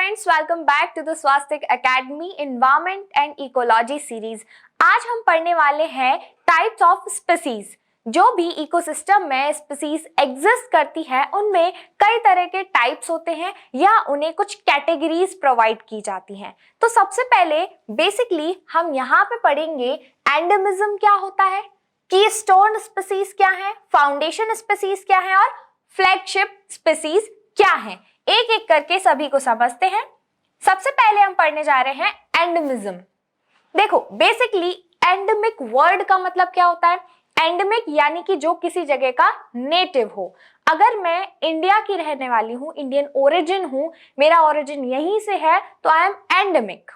Friends, welcome back to the Swastik academy environment and ecology series. आज हम पढ़ने वाले हैं टाइप्स ऑफ स्पीसीज। जो भी इकोसिस्टम में स्पीसीज एग्जिस्ट करती है उनमें कई तरह के टाइप्स होते हैं या उन्हें कुछ कैटेगरीज प्रोवाइड की जाती हैं। तो सबसे पहले बेसिकली हम यहाँ पे पढ़ेंगे एंडेमिज्म क्या होता है, कीस्टोन स्पीसीज क्या है, फाउंडेशन स्पीसीज क्या है और फ्लैगशिप स्पीसीज क्या है। एक एक करके सभी को समझते हैं। सबसे पहले हम पढ़ने जा रहे हैं एंडेमिज्म। देखो बेसिकली एंडेमिक वर्ड का मतलब क्या होता है। एंडेमिक यानी कि जो किसी जगह का नेटिव हो। अगर मैं इंडिया की रहने वाली हूं, इंडियन ओरिजिन हूं, मेरा ओरिजिन यहीं से है, तो आई एम एंडेमिक।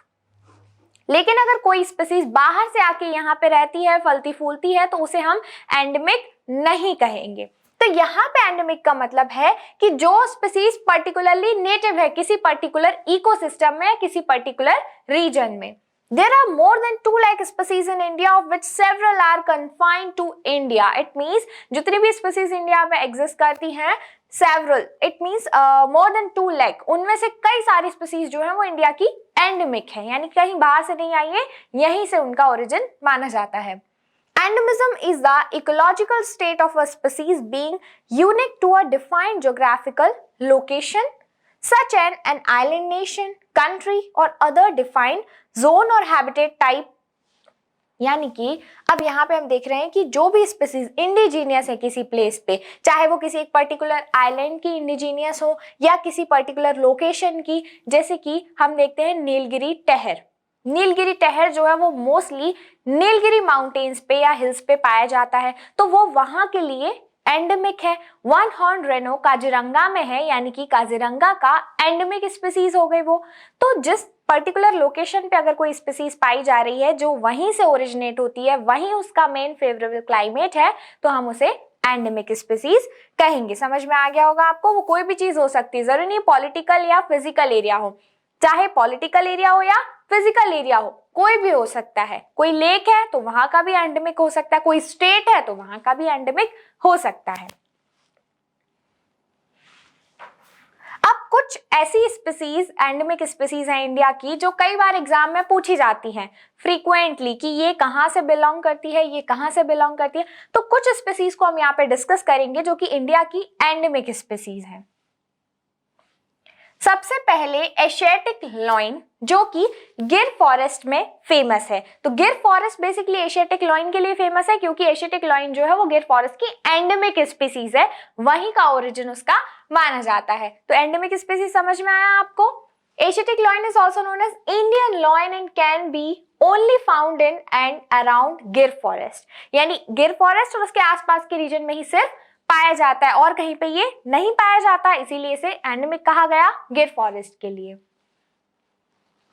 लेकिन अगर कोई स्पीसीज बाहर से आके यहाँ पे रहती है, फलती फूलती है, तो उसे हम एंडेमिक नहीं कहेंगे। तो यहाँ पे एंडेमिक का मतलब है कि जो स्पीसीज पर्टिकुलरली नेटिव है किसी पर्टिकुलर इकोसिस्टम में, किसी पर्टिकुलर रीजन में। There are more than 2 lakh species in India, of which several are confined to India. It means जितनी भी स्पीसीज इंडिया में एग्जिस्ट करती हैं, several, it means more than 2 lakh, उनमें से कई सारी स्पीसीज जो है वो इंडिया की एंडेमिक है, यानी कहीं बाहर से नहीं आई है, यहीं से उनका ओरिजिन माना जाता है। Endemism is the ecological state of a species being unique to a defined geographical location, such as an island nation, country or other defined zone or habitat type। यानी कि अब यहाँ पे हम देख रहे हैं कि जो भी स्पीसीज इंडिजीनियस है किसी प्लेस पे, चाहे वो किसी एक पर्टिकुलर आइलैंड की इंडिजीनियस हो या किसी पर्टिकुलर लोकेशन की, जैसे कि हम देखते हैं नीलगिरी टहर। नीलगिरी टहर जो है वो मोस्टली नीलगिरी माउंटेन्स पे या हिल्स पे पाया जाता है, तो वो वहां के लिए एंडेमिक है। वन हॉर्न रेनो काजीरंगा में है, यानी कि काजीरंगा का एंडेमिक स्पीसीज हो गई वो। तो जिस पर्टिकुलर लोकेशन पे अगर कोई स्पीसीज पाई जा रही है जो वहीं से ओरिजिनेट होती है, वहीं उसका मेन फेवरेबल क्लाइमेट है, तो हम उसे एंडेमिक स्पीसीज कहेंगे। समझ में आ गया होगा आपको। वो कोई भी चीज हो सकती है, जरूरी नहीं पॉलिटिकल या फिजिकल एरिया हो, चाहे पॉलिटिकल एरिया हो या फिजिकल एरिया हो, कोई भी हो सकता है। कोई लेक है तो वहां का भी एंडेमिक हो सकता है, कोई स्टेट है तो वहां का भी एंडेमिक हो सकता है। अब कुछ ऐसी स्पीसीज एंडेमिक स्पीसीज हैं इंडिया की जो कई बार एग्जाम में पूछी जाती हैं फ्रीक्वेंटली कि ये कहां से बिलोंग करती है, ये कहां से बिलोंग करती है। तो कुछ स्पीसीज को हम यहाँ पे डिस्कस करेंगे जो कि इंडिया की एंडेमिक स्पीसीज है। सबसे पहले एशियाटिक लॉइन जो कि गिर फॉरेस्ट में फेमस है। तो गिर फॉरेस्ट बेसिकली एशियाटिक लॉइन के लिए फेमस है क्योंकि एशियाटिक लॉइन जो है वो गिर फॉरेस्ट की एंडेमिक स्पीसीज है, वहीं का ओरिजिन उसका माना जाता है। तो एंडेमिक स्पीसीज समझ में आया आपको। Asiatic lion is also known as Indian lion and can be only found in and around Gir forest, यानी गिर फॉरेस्ट और उसके आसपास के रीजन में ही सिर्फ पाया जाता है और कहीं पे ये नहीं पाया जाता, इसीलिए इसे एंडेमिक कहा गया गिर फॉरेस्ट के लिए।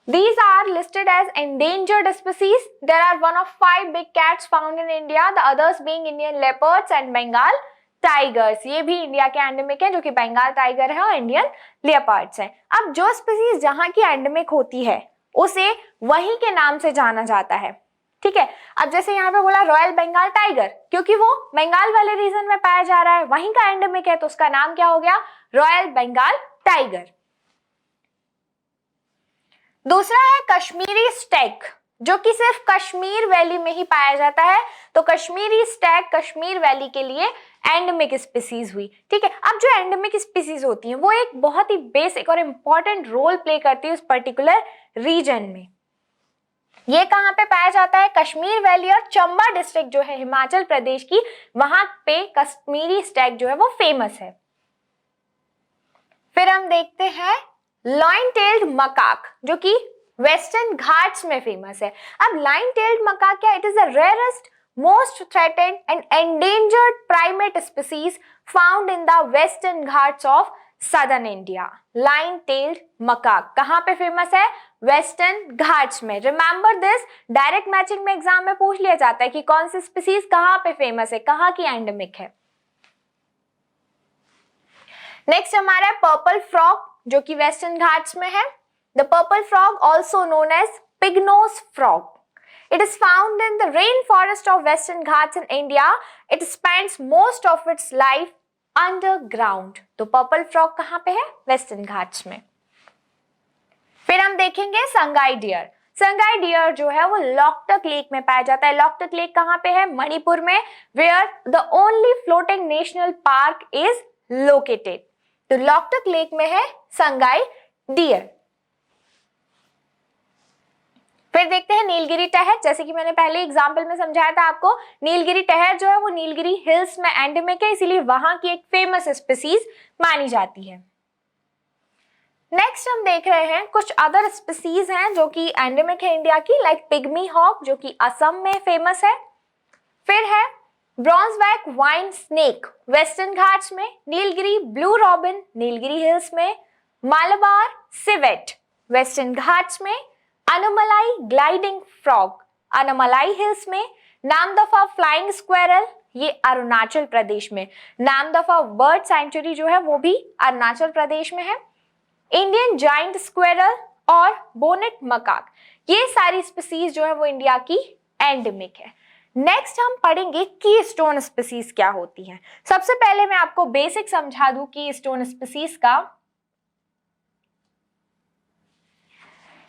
These are listed as endangered species. There are one of 5 big cats found in India, the others being Indian leopards and Bengal tigers. ये भी इंडिया के एंडेमिक है जो कि बंगाल टाइगर है और इंडियन लेपर्ड्स है। अब जो स्पीसीज जहां की एंडेमिक होती है उसे वहीं के नाम से जाना जाता है, ठीक है। अब जैसे यहाँ पे बोला रॉयल बंगाल टाइगर, क्योंकि वो बंगाल वाले रीजन में पाया जा रहा है, वहीं का एंडेमिक है, तो उसका नाम क्या हो गया, रॉयल बंगाल टाइगर। दूसरा है कश्मीरी स्टैग जो कि सिर्फ कश्मीर वैली में ही पाया जाता है। तो कश्मीरी स्टैग कश्मीर वैली के लिए एंडेमिक स्पीसीज हुई, ठीक है। अब जो एंडेमिक स्पीसीज होती हैं वो एक बहुत ही बेसिक और इंपॉर्टेंट रोल प्ले करती है उस पर्टिकुलर रीजन में। ये कहाँ पे पाया जाता है, कश्मीर वैली और चंबा डिस्ट्रिक्ट जो है हिमाचल प्रदेश की, वहां पे कश्मीरी स्टैग जो है वो फेमस है। फिर हम देखते हैं लाइन टेल्ड मकाक जो कि वेस्टर्न घाट्स में फेमस है। अब लाइन टेल्ड मकाक क्या, it is the rarest most threatened and endangered primate species found in the western Ghats of southern India. Line tailed macaque कहां पे फेमस है, वेस्टर्न घाट्स में। रिमेंबर दिस, डायरेक्ट मैचिंग में exam में पूछ लिया जाता है कि कौन सी स्पीसीज कहां पे फेमस है, कहां की एंडेमिक है। नेक्स्ट हमारा है पर्पल फ्रॉग जो कि वेस्टर्न घाट्स में है। The purple frog also known as pignose frog. It is found in the rainforest of Western Ghats in India. It spends most of its life underground. तो purple frog कहां पे है, western Ghats में। फिर हम देखेंगे संगाई डियर। संगाई डियर जो है वो लॉकटक लेक में पाया जाता है। लॉकटक लेक कहाँ पे है? मणिपुर में, where the only floating national park is located. तो लॉकटक लेक में है संगाई डियर। फिर देखते हैं नीलगिरी टहर। जैसे कि मैंने पहले एग्जाम्पल में समझाया था आपको, नीलगिरी टहर जो है वो नीलगिरी हिल्स में एंडेमिक है, इसीलिए वहां की एक फेमस स्पीसीज मानी जाती है। नेक्स्ट हम देख रहे हैं कुछ अदर स्पीसीज हैं जो कि एंडेमिक है इंडिया की, लाइक पिग्मी हॉक जो कि असम में फेमस है। फिर है bronzeback vine snake western Ghats में, Nilgiri blue robin Nilgiri hills में, मालाबार सिवेट वेस्टर्न घाट्स में, Anamalai gliding frog Anamalai hills में, नामदफा फ्लाइंग स्क्वेरल ये अरुणाचल प्रदेश में, नामदफा बर्ड सेंचुरी जो है वो भी अरुणाचल प्रदेश में है, इंडियन जाइंट स्क्वेरल और बोनेट मकाक ये सारी स्पीसीज जो है वो इंडिया की एंडेमिक है। नेक्स्ट हम पढ़ेंगे की स्टोन स्पीसीज क्या होती हैं। सबसे पहले मैं आपको बेसिक समझा दूं की स्टोन स्पीसीज का।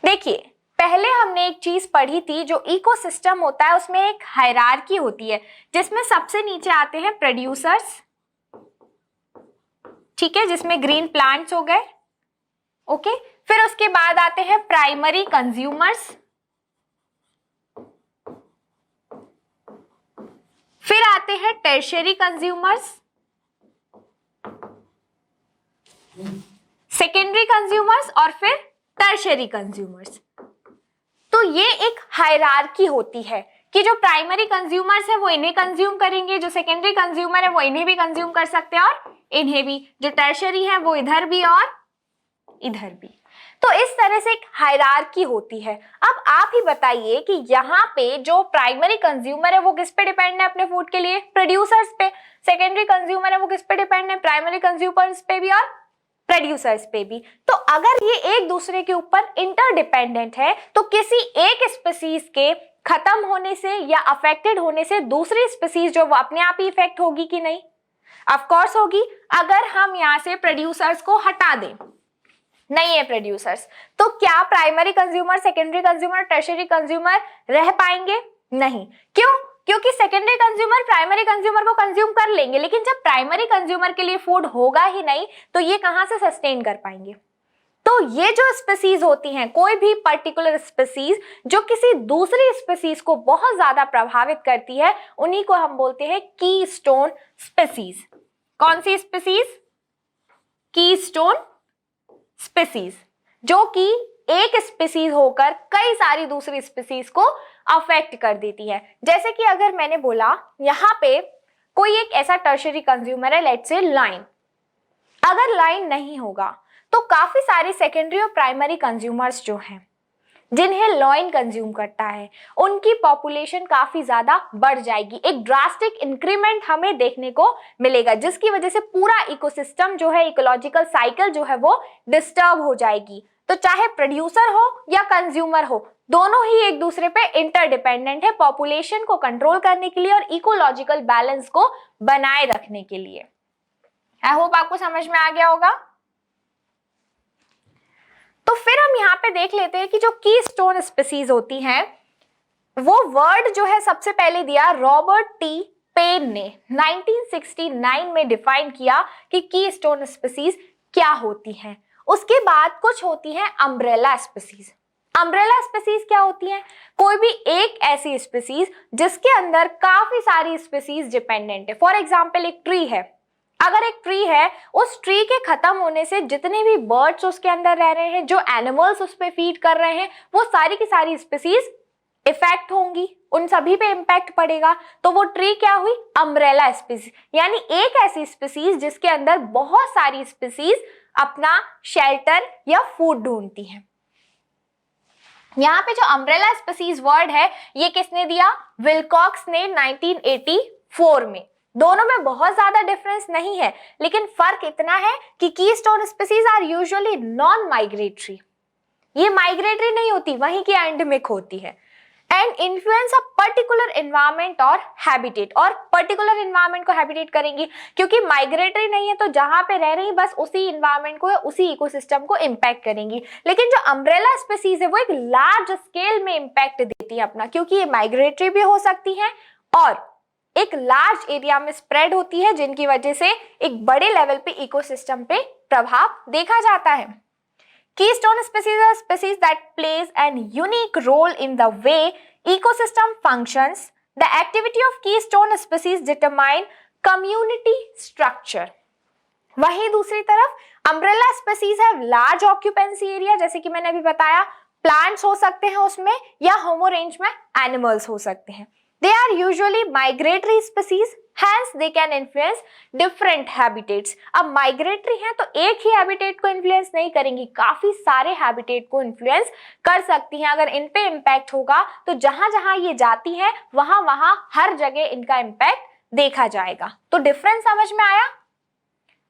देखिए, पहले हमने एक चीज पढ़ी थी, जो इकोसिस्टम होता है उसमें एक हायरार्की होती है जिसमें सबसे नीचे आते हैं प्रोड्यूसर्स, ठीक है, जिसमें ग्रीन प्लांट्स हो गए, ओके। फिर उसके बाद आते हैं प्राइमरी कंज्यूमर्स, फिर आते हैं टर्शियरी कंज्यूमर्स, सेकेंडरी कंज्यूमर्स और फिर टर्शियरी कंज्यूमर्स। तो ये एक हायरार्की होती है कि जो प्राइमरी कंज्यूमर्स है वो इन्हें कंज्यूम करेंगे, जो सेकेंडरी कंज्यूमर है वो इन्हें भी कंज्यूम कर सकते हैं और इन्हें भी, जो टर्शियरी है वो इधर भी और इधर भी। तो इस तरह से एक हायरार्की होती है। अब आप ही बताइए कि यहाँ पे जो प्राइमरी कंज्यूमर है वो किस पे डिपेंड है अपने फूड के लिए? प्रोड्यूसर्स पे। सेकेंडरी कंज्यूमर है वो किस पे डिपेंड है? प्राइमरी कंज्यूमर्स पे भी और प्रोड्यूसर्स पे भी। तो अगर ये एक दूसरे के ऊपर इंटरडिपेंडेंट है तो किसी एक स्पीसीज के खत्म होने से या अफेक्टेड होने से दूसरी स्पीसीज जो वो अपने आप ही इफेक्ट होगी कि नहीं? ऑफ कोर्स होगी। अगर हम यहाँ से प्रोड्यूसर्स को हटा दें, नहीं है प्रोड्यूसर्स, तो क्या primary consumer, secondary consumer, tertiary consumer रह पाएंगे? नहीं। क्यों? क्योंकि सेकेंडरी कंज्यूमर प्राइमरी कंज्यूमर को कंज्यूम कर लेंगे, लेकिन जब प्राइमरी कंज्यूमर के लिए फूड होगा ही नहीं तो ये कहां से सस्टेन कर पाएंगे? तो ये जो स्पीसीज होती हैं, कोई भी पर्टिकुलर स्पीसीज जो किसी दूसरी स्पीसीज को बहुत ज्यादा प्रभावित करती है, उन्हीं को हम बोलते हैं कीस्टोन स्पीसीज। कौन सी स्पीसीज? कीस्टोन स्पीसीज, जो कि एक स्पीसीज होकर कई सारी दूसरी स्पीसीज को अफेक्ट कर देती है। जैसे कि अगर मैंने बोला यहाँ पे कोई एक ऐसा टर्शियरी कंज्यूमर है, लेट्स से लाइन, अगर लाइन नहीं होगा तो काफी सारे सेकेंडरी और प्राइमरी कंज्यूमर्स जो हैं जिन्हें लॉइन कंज्यूम करता है उनकी पॉपुलेशन काफी ज्यादा बढ़ जाएगी। एक ड्रास्टिक इंक्रीमेंट हमें देखने को मिलेगा, जिसकी वजह से पूरा इकोसिस्टम जो है, इकोलॉजिकल साइकिल जो है वो डिस्टर्ब हो जाएगी। तो चाहे प्रोड्यूसर हो या कंज्यूमर हो, दोनों ही एक दूसरे पे इंटरडिपेंडेंट है पॉपुलेशन को कंट्रोल करने के लिए और इकोलॉजिकल बैलेंस को बनाए रखने के लिए। आई होप आपको समझ में आ गया होगा। तो फिर हम यहाँ पे देख लेते हैं कि जो कीस्टोन स्पीसीज होती हैं, वो वर्ड जो है सबसे पहले दिया रॉबर्ट टी पेन ने 1969 में डिफाइन किया कि कीस्टोन स्पीसीज क्या होती हैं। उसके बाद कुछ होती हैं अम्ब्रेला स्पीसीज। अम्ब्रेला स्पीसीज क्या होती हैं? कोई भी एक ऐसी स्पीसीज जिसके अंदर काफी सारी स्पीसीज डिपेंडेंट है। फॉर एग्जाम्पल एक ट्री है, अगर एक ट्री है, उस ट्री के खत्म होने से जितने भी बर्ड्स उसके अंदर रह रहे हैं, जो एनिमल्स उस पे फीड कर रहे हैं, वो सारी की सारी स्पीसीज इफेक्ट होंगी, उन सभी पे इम्पैक्ट पड़ेगा। तो वो ट्री क्या हुई? अम्ब्रेला स्पीसीज, यानी एक ऐसी स्पीसीज जिसके अंदर बहुत सारी स्पीसीज अपना शेल्टर या फूड ढूंढती हैं। यहाँ पे जो अम्ब्रेला स्पीसीज वर्ड है ये किसने दिया? विलकॉक्स ने 1984 में। दोनों में बहुत ज्यादा डिफरेंस नहीं है, लेकिन फर्क इतना है कि keystone species are usually non migratory, ये माइग्रेटरी नहीं होती, वहीं की एंडेमिक होती है। And influence a particular environment और हैबिटेट, और पर्टिकुलर एनवायरमेंट को हैबिटेट करेंगी क्योंकि माइग्रेटरी नहीं है तो जहां पे रह रही बस उसी एनवायरमेंट को, उसी इकोसिस्टम को इंपैक्ट करेंगी। लेकिन जो अम्ब्रेला स्पीसीज है वो एक लार्ज स्केल में इंपैक्ट देती है अपना, क्योंकि ये माइग्रेटरी भी हो सकती है और एक लार्ज एरिया में स्प्रेड होती है, जिनकी वजह से एक बड़े लेवल पे इकोसिस्टम पे प्रभाव देखा जाता है। Keystone species are species that plays an unique role in the way ecosystem functions. The activity of keystone species determine community structure. वहीं दूसरी तरफ umbrella species have large occupancy area, जैसे कि मैंने अभी बताया, प्लांट्स हो सकते हैं उसमें या होमो रेंज में एनिमल्स हो सकते हैं। They are usually migratory species, hence they can influence different habitats. अब माइग्रेटरी हैं तो एक ही हैबिटेट को इन्फ्लुएंस नहीं करेंगी, काफी सारे हैबिटेट को इन्फ्लुएंस कर सकती हैं। अगर इन पे इम्पैक्ट होगा तो जहां जहां ये जाती है वहां वहां हर जगह इनका इम्पैक्ट देखा जाएगा। तो डिफरेंस समझ में आया?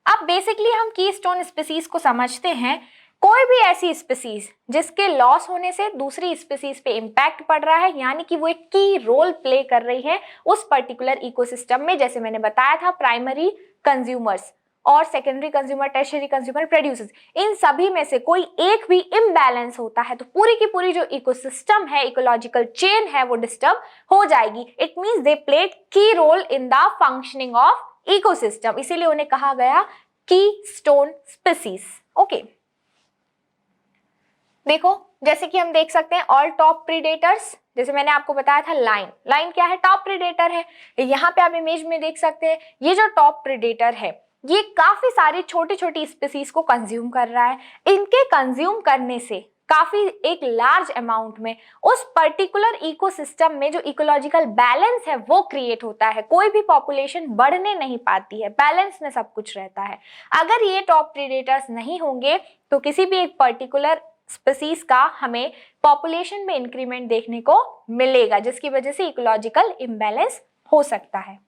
अब बेसिकली हम कीस्टोन स्पीसीज को समझते हैं, कोई भी ऐसी स्पीसीज जिसके लॉस होने से दूसरी स्पीसीज पे इम्पैक्ट पड़ रहा है, यानी कि वो एक की रोल प्ले कर रही है उस पर्टिकुलर इकोसिस्टम में। जैसे मैंने बताया था, प्राइमरी कंज्यूमर्स और secondary consumer, tertiary consumer, producers, इन सभी में से कोई एक भी इम्बैलेंस होता है तो पूरी की पूरी जो इकोसिस्टम है, इकोलॉजिकल चेन है, वो डिस्टर्ब हो जाएगी। It means they played key role in the functioning of ecosystem, इसीलिए उन्हें कहा गया कीस्टोन स्पीसीज। ओके, देखो जैसे कि हम देख सकते हैं ऑल टॉप प्रीडेटर्स, जैसे मैंने आपको बताया था लाइन क्या है, टॉप प्रीडेटर है। यहाँ पे आप इमेज में देख सकते हैं ये जो टॉप प्रीडेटर है ये काफी सारी छोटी छोटी स्पीसीज को कंज्यूम कर रहा है। इनके कंज्यूम करने से काफी एक लार्ज अमाउंट में उस पर्टिकुलर इकोसिस्टम में जो इकोलॉजिकल बैलेंस है वो क्रिएट होता है। कोई भी पॉपुलेशन बढ़ने नहीं पाती है, बैलेंस में सब कुछ रहता है। अगर ये टॉप प्रीडेटर्स नहीं होंगे तो किसी भी एक पर्टिकुलर स्पीसीज का हमें पॉपुलेशन में इंक्रीमेंट देखने को मिलेगा, जिसकी वजह से इकोलॉजिकल इम्बैलेंस हो सकता है।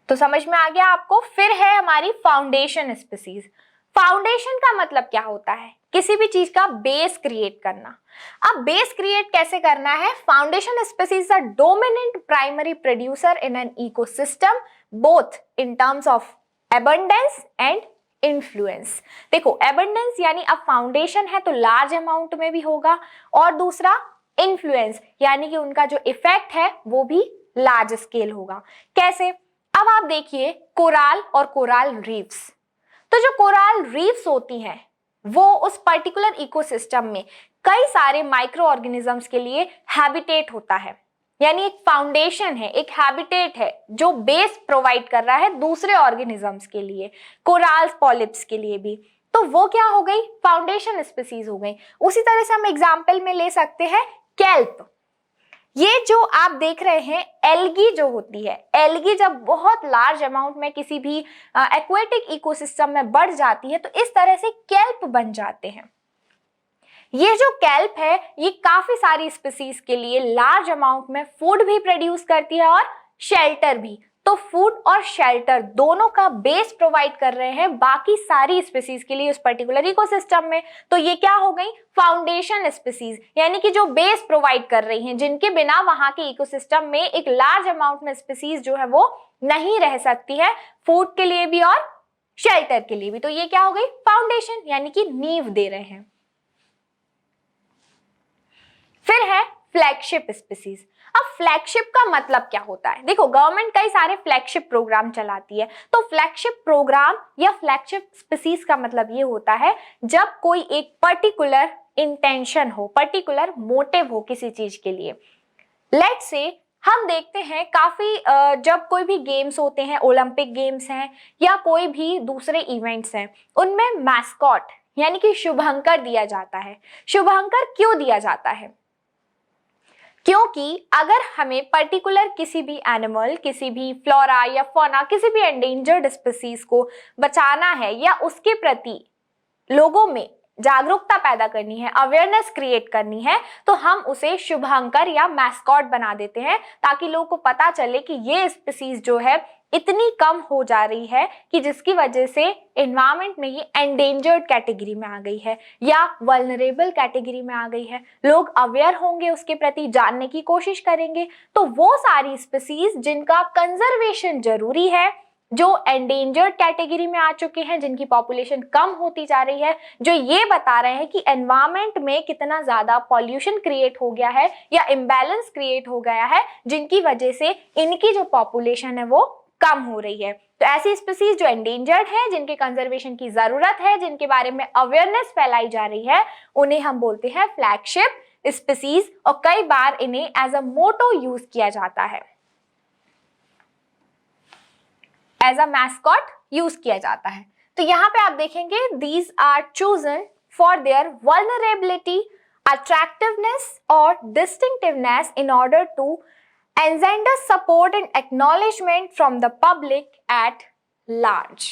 तो समझ में आ गया आपको? फिर है हमारी फाउंडेशन स्पीसीज। फाउंडेशन का मतलब क्या होता है? किसी भी चीज का बेस क्रिएट करना। अब बेस क्रिएट कैसे करना है? Foundation species are dominant primary producer in an ecosystem both in terms of abundance and influence. देखो एबंडेंस यानी अब फाउंडेशन है तो लार्ज अमाउंट में भी होगा, और दूसरा इन्फ्लुएंस यानी कि उनका जो इफेक्ट है वो भी लार्ज स्केल होगा। कैसे? अब आप देखिए कोराल और कोराल रीफ्स, तो जो कोराल रीफ्स होती हैं वो उस पर्टिकुलर इकोसिस्टम में कई सारे माइक्रो ऑर्गेनिजम्स के लिए हैबिटेट होता है, यानी एक फाउंडेशन है, एक हैबिटेट है जो बेस प्रोवाइड कर रहा है दूसरे ऑर्गेनिजम्स के लिए, कोराल्स पॉलिप्स के लिए भी। तो वो क्या हो गई? फाउंडेशन स्पीसीज हो गई। उसी तरह से हम एग्जांपल में ले सकते हैं केल्प। ये जो आप देख रहे हैं एल्गी जो होती है, एल्गी जब बहुत लार्ज अमाउंट में किसी भी एक्वेटिक इकोसिस्टम में बढ़ जाती है तो इस तरह से केल्प बन जाते हैं। ये जो केल्प है ये काफी सारी स्पीसीज के लिए लार्ज अमाउंट में फूड भी प्रोड्यूस करती है और शेल्टर भी। तो फूड और शेल्टर दोनों का बेस प्रोवाइड कर रहे हैं बाकी सारी स्पीसीज के लिए उस पर्टिकुलर इकोसिस्टम में। तो ये क्या हो गई? फाउंडेशन स्पीसीज, यानी कि जो बेस प्रोवाइड कर रही हैं, जिनके बिना वहां के इकोसिस्टम में एक लार्ज अमाउंट में स्पीसीज जो है वो नहीं रह सकती है, फूड के लिए भी और शेल्टर के लिए भी। तो ये क्या हो गई? फाउंडेशन, यानी कि नींव दे रहे हैं। फिर है फ्लैगशिप स्पीसीज। अब फ्लैगशिप का मतलब क्या होता है? देखो गवर्नमेंट कई सारे फ्लैगशिप प्रोग्राम चलाती है, तो फ्लैगशिप प्रोग्राम या फ्लैगशिप स्पीसीज का मतलब ये होता है जब कोई एक पर्टिकुलर इंटेंशन हो, पर्टिकुलर मोटिव हो किसी चीज के लिए। लेट्स से हम देखते हैं काफी जब कोई भी गेम्स होते हैं, ओलंपिक गेम्स हैं या कोई भी दूसरे इवेंट्स हैं, उनमें मैस्कॉट यानी कि शुभंकर दिया जाता है। शुभंकर क्यों दिया जाता है? क्योंकि अगर हमें पर्टिकुलर किसी भी एनिमल, किसी भी फ्लोरा या फौना, किसी भी एंडेंजर्ड स्पीसीज को बचाना है या उसके प्रति लोगों में जागरूकता पैदा करनी है, अवेयरनेस क्रिएट करनी है, तो हम उसे शुभंकर या मैस्कॉट बना देते हैं ताकि लोगों को पता चले कि ये स्पीसीज जो है इतनी कम हो जा रही है कि जिसकी वजह से एनवायरमेंट में ये एंडेंजर्ड कैटेगरी में आ गई है या वल्नरेबल कैटेगरी में आ गई है। लोग अवेयर होंगे, उसके प्रति जानने की कोशिश करेंगे, तो वो सारी स्पीसीज जिनका कंजर्वेशन जरूरी है, जो एंडेंजर्ड कैटेगरी में आ चुके हैं, जिनकी पॉपुलेशन कम होती जा रही है, जो ये बता रहे हैं कि एनवायरमेंट में कितना ज्यादा पॉल्यूशन क्रिएट हो गया है या इम्बैलेंस क्रिएट हो गया है, जिनकी वजह से इनकी जो पॉपुलेशन है वो कम हो रही है। तो ऐसी स्पीसीज जो एंडेंजर्ड है, जिनके कंजर्वेशन की जरूरत है, जिनके बारे में अवेयरनेस फैलाई जा रही है, उन्हें हम बोलते हैं फ्लैगशिप स्पीसीज, और कई बार इन्हें एज अ मोटो यूज किया जाता है, एज अ मैस्कॉट यूज किया जाता है। तो यहाँ पे आप देखेंगे these are chosen for their vulnerability, attractiveness और distinctiveness in order to engender support and acknowledgement from the public at large।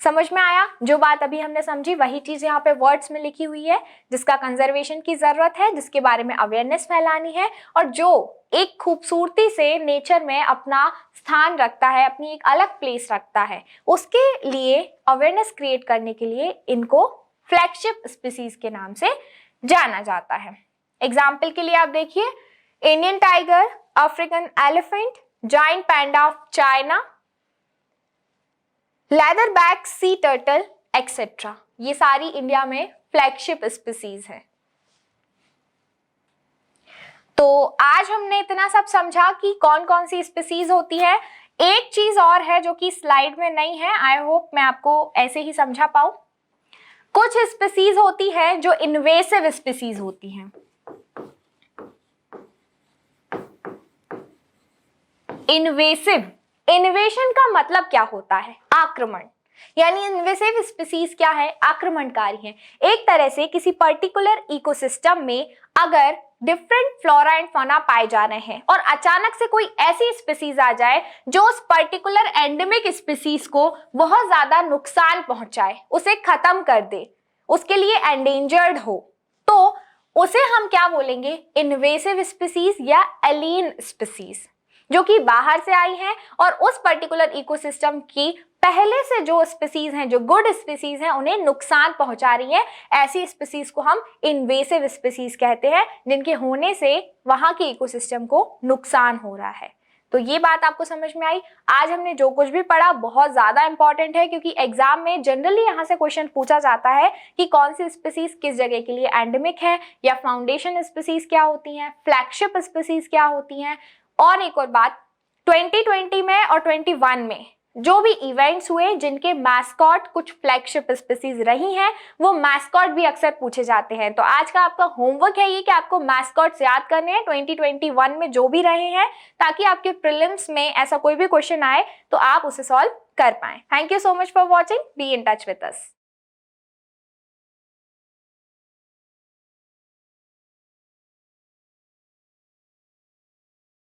समझ में आया? जो बात अभी हमने समझी वही चीज यहाँ पे वर्ड्स में लिखी हुई है, जिसका कंजर्वेशन की जरूरत है, जिसके बारे में अवेयरनेस फैलानी है, और जो एक खूबसूरती से नेचर में अपना स्थान रखता है, अपनी एक अलग प्लेस रखता है, उसके लिए अवेयरनेस क्रिएट करने के लिए इनको फ्लैगशिप स्पीसीज के नाम से जाना जाता है। एग्जाम्पल के लिए आप देखिए, Indian tiger, African elephant, giant panda of China, leatherback sea turtle etcetera, ये सारी इंडिया में फ्लैगशिप स्पीसीज है। तो आज हमने इतना सब समझा कि कौन कौन सी स्पीसीज होती है। एक चीज और है जो कि स्लाइड में नहीं है, आई होप मैं आपको ऐसे ही समझा पाऊं। कुछ स्पीसीज होती है जो इन्वेसिव स्पीसीज होती हैं। इन्वेशन का मतलब क्या होता है? आक्रमण। यानी इन्वेसिव स्पीसीज क्या है? आक्रमणकारी है। एक तरह से किसी पर्टिकुलर इकोसिस्टम में अगर डिफरेंट फ्लोरा एंड फौना पाए जा रहे हैं और अचानक से कोई ऐसी स्पीसीज आ जाए जो उस पर्टिकुलर एंडेमिक स्पीसीज को बहुत ज्यादा नुकसान पहुंचाए, उसे खत्म कर दे, उसके लिए एंडेंजर्ड हो, तो उसे हम क्या बोलेंगे? इन्वेसिव स्पीसीज या एलियन स्पीसीज, जो कि बाहर से आई हैं और उस पर्टिकुलर इकोसिस्टम की पहले से जो स्पीसीज हैं, जो गुड स्पीसीज हैं, उन्हें नुकसान पहुंचा रही हैं। ऐसी स्पीसीज को हम इन्वेसिव स्पीसीज कहते हैं, जिनके होने से वहां के इकोसिस्टम को नुकसान हो रहा है। तो ये बात आपको समझ में आई। आज हमने जो कुछ भी पढ़ा बहुत ज्यादा इंपॉर्टेंट है, क्योंकि एग्जाम में जनरली यहाँ से क्वेश्चन पूछा जाता है कि कौन सी स्पीसीज किस जगह के लिए एंडेमिक है, या फाउंडेशन स्पीसीज क्या होती हैं, फ्लैगशिप स्पीसीज क्या होती हैं। और एक और बात, 2020 में और 21 में जो भी इवेंट्स हुए जिनके मैस्कॉट कुछ फ्लैगशिप स्पीसीज रही हैं, वो मैस्कॉट भी अक्सर पूछे जाते हैं। तो आज का आपका होमवर्क है ये कि आपको मैस्कॉट्स याद करने हैं 2021 में जो भी रहे हैं, ताकि आपके प्रीलिम्स में ऐसा कोई भी क्वेश्चन आए तो आप उसे सॉल्व कर पाएं। Thank you so much for watching, be in touch with us.